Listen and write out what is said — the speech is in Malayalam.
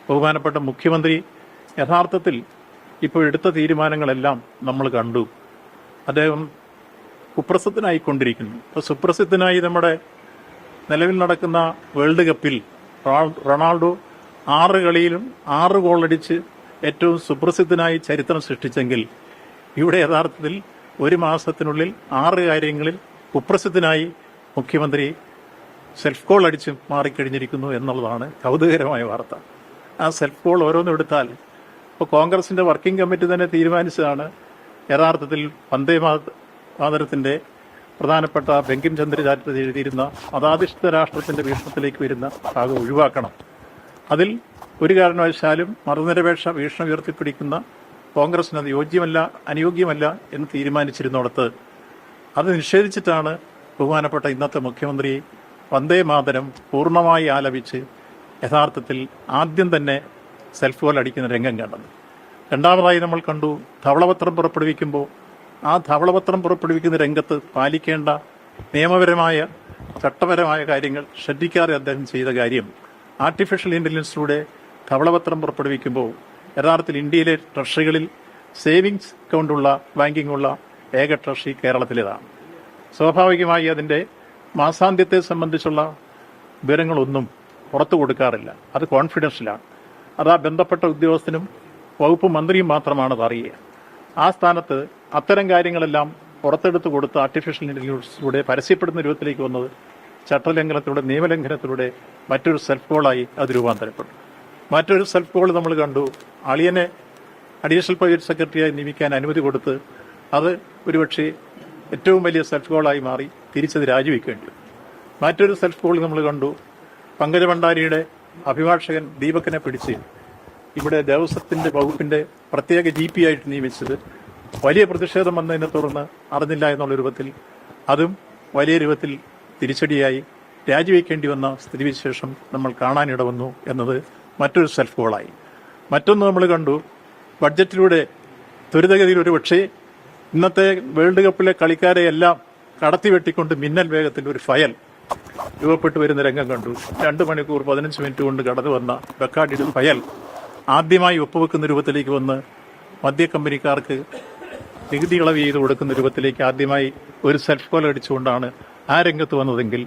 ബഹുമാനപ്പെട്ട മുഖ്യമന്ത്രി യഥാർത്ഥത്തിൽ ഇപ്പോൾ എടുത്ത തീരുമാനങ്ങളെല്ലാം നമ്മൾ കണ്ടു. അദ്ദേഹം കുപ്രസിദ്ധനായിക്കൊണ്ടിരിക്കുന്നു. ഇപ്പോൾ സുപ്രസിദ്ധനായി നമ്മുടെ നിലവിൽ നടക്കുന്ന വേൾഡ് കപ്പിൽ റൊണാൾഡോ 6 കളിയിലും 6 ഗോളടിച്ച് ഏറ്റവും സുപ്രസിദ്ധനായി ചരിത്രം സൃഷ്ടിച്ചെങ്കിൽ ഇവിടെ യഥാർത്ഥത്തിൽ 1 മാസത്തിനുള്ളിൽ 6 കാര്യങ്ങളിൽ കുപ്രസിദ്ധനായി മുഖ്യമന്ത്രി സെൽഫ് ഗോൾ അടിച്ച് മാറിക്കഴിഞ്ഞിരിക്കുന്നു എന്നുള്ളതാണ് കൗതുകകരമായ വാർത്ത. ആ സെൽഫ് ഗോൾ ഓരോന്നും എടുത്താൽ ഇപ്പോൾ കോൺഗ്രസിന്റെ വർക്കിംഗ് കമ്മിറ്റി തന്നെ തീരുമാനിച്ചതാണ് യഥാർത്ഥത്തിൽ വന്ദേ മാതരത്തിന്റെ പ്രധാനപ്പെട്ട ബങ്കിം ചന്ദ്രചാറ്റത്തിൽ എഴുതിയിരുന്ന മതാധിഷ്ഠിത രാഷ്ട്രത്തിന്റെ വീക്ഷണത്തിലേക്ക് വരുന്ന ഭാഗം ഒഴിവാക്കണം. അതിൽ ഒരു കാരണവശാലും മതനിരപേക്ഷ വീക്ഷണം ഉയർത്തിപ്പിടിക്കുന്ന കോൺഗ്രസിന് അത് യോഗ്യമല്ല, അനുയോഗ്യമല്ല എന്ന് തീരുമാനിച്ചിരുന്നിടത്ത് അത് നിഷേധിച്ചിട്ടാണ് ബഹുമാനപ്പെട്ട ഇന്നത്തെ മുഖ്യമന്ത്രി വന്ദേ മാതരം പൂർണ്ണമായി ആലപിച്ച് യഥാർത്ഥത്തിൽ ആദ്യം തന്നെ സെൽഫ് ഗോൾ അടിക്കുന്ന രംഗം കണ്ടത്. രണ്ടാമതായി നമ്മൾ കണ്ടു ധവളപത്രം പുറപ്പെടുവിക്കുമ്പോൾ ആ ധവളപത്രം പുറപ്പെടുവിക്കുന്ന രംഗത്ത് പാലിക്കേണ്ട നിയമപരമായ ചട്ടപരമായ കാര്യങ്ങൾ ശ്രദ്ധിക്കാതെ അദ്ദേഹം ചെയ്ത കാര്യം ആർട്ടിഫിഷ്യൽ ഇന്റലിജൻസിലൂടെ ധവളപത്രം പുറപ്പെടുവിക്കുമ്പോൾ യഥാർത്ഥത്തിൽ ഇന്ത്യയിലെ ട്രഷറികളിൽ സേവിങ്സ് അക്കൗണ്ടുള്ള ബാങ്കിങ്ങുള്ള ഏക ട്രഷറി കേരളത്തിലേതാണ്. സ്വാഭാവികമായി അതിൻ്റെ മാസാന്ത്യത്തെ സംബന്ധിച്ചുള്ള വിവരങ്ങളൊന്നും പുറത്തു കൊടുക്കാറില്ല. അത് കോൺഫിഡൻഷ്യലാണ്. അത് ആ ബന്ധപ്പെട്ട ഉദ്യോഗസ്ഥനും വകുപ്പ് മന്ത്രിയും മാത്രമാണ് അത് അറിയുക. ആ സ്ഥാനത്ത് അത്തരം കാര്യങ്ങളെല്ലാം പുറത്തെടുത്ത് കൊടുത്ത് ആർട്ടിഫിഷ്യൽ ഇന്റലിജൻസിലൂടെ പരസ്യപ്പെടുന്ന രൂപത്തിലേക്ക് വന്നത് ചട്ടലംഘനത്തിലൂടെ നിയമലംഘനത്തിലൂടെ മറ്റൊരു സെൽഫ് ഗോളായി അത് രൂപാന്തരപ്പെട്ടു. മറ്റൊരു സെൽഫ് ഗോൾ നമ്മൾ കണ്ടു. അളിയനെ അഡീഷണൽ പ്രൈവറ്റ് സെക്രട്ടറിയായി നിയമിക്കാൻ അനുമതി കൊടുത്ത് അത് ഒരുപക്ഷെ ഏറ്റവും വലിയ സെൽഫ് ഗോളായി മാറി തിരിച്ചത് രാജിവെക്കേണ്ടി വന്നു. മറ്റൊരു സെൽഫ് ഗോൾ നമ്മൾ കണ്ടു. പങ്കജ ഭണ്ഡാരിയുടെ അഭിഭാഷകൻ ദീപകിനെ പിടിച്ച് ഇവിടെ ദേവസ്വത്തിന്റെ വകുപ്പിന്റെ പ്രത്യേക GP ആയിട്ട് നിയമിച്ചത് വലിയ പ്രതിഷേധം വന്നതിനെ തുടർന്ന് അറിഞ്ഞില്ല എന്നുള്ള രൂപത്തിൽ അതും വലിയ രൂപത്തിൽ തിരിച്ചടിയായി രാജിവെക്കേണ്ടി വന്ന സ്ഥിതിവിശേഷം നമ്മൾ കാണാനിട വന്നു എന്നത് മറ്റൊരു സെൽഫ് ഗോളായി. മറ്റൊന്ന് നമ്മൾ കണ്ടു, ബഡ്ജറ്റിലൂടെ ത്വരിതഗതിയിൽ ഒരു പക്ഷേ ഇന്നത്തെ വേൾഡ് കപ്പിലെ കളിക്കാരെയെല്ലാം കടത്തി വെട്ടിക്കൊണ്ട് മിന്നൽ വേഗത്തിൽ ഒരു ഫയൽ രൂപപ്പെട്ടു വരുന്ന രംഗം കണ്ടു. 2 മണിക്കൂർ 15 മിനിറ്റ് കൊണ്ട് കടന്നു വന്ന ബക്കാർഡിയുടെ ഫയൽ ആദ്യമായി ഒപ്പുവെക്കുന്ന രൂപത്തിലേക്ക് വന്ന് മദ്യ കമ്പനിക്കാർക്ക് നികുതി ഇളവ് ചെയ്ത് കൊടുക്കുന്ന രൂപത്തിലേക്ക് ആദ്യമായി ഒരു സെൽഫ് ഗോൾ അടിച്ചുകൊണ്ടാണ് ആ രംഗത്ത് വന്നതെങ്കിൽ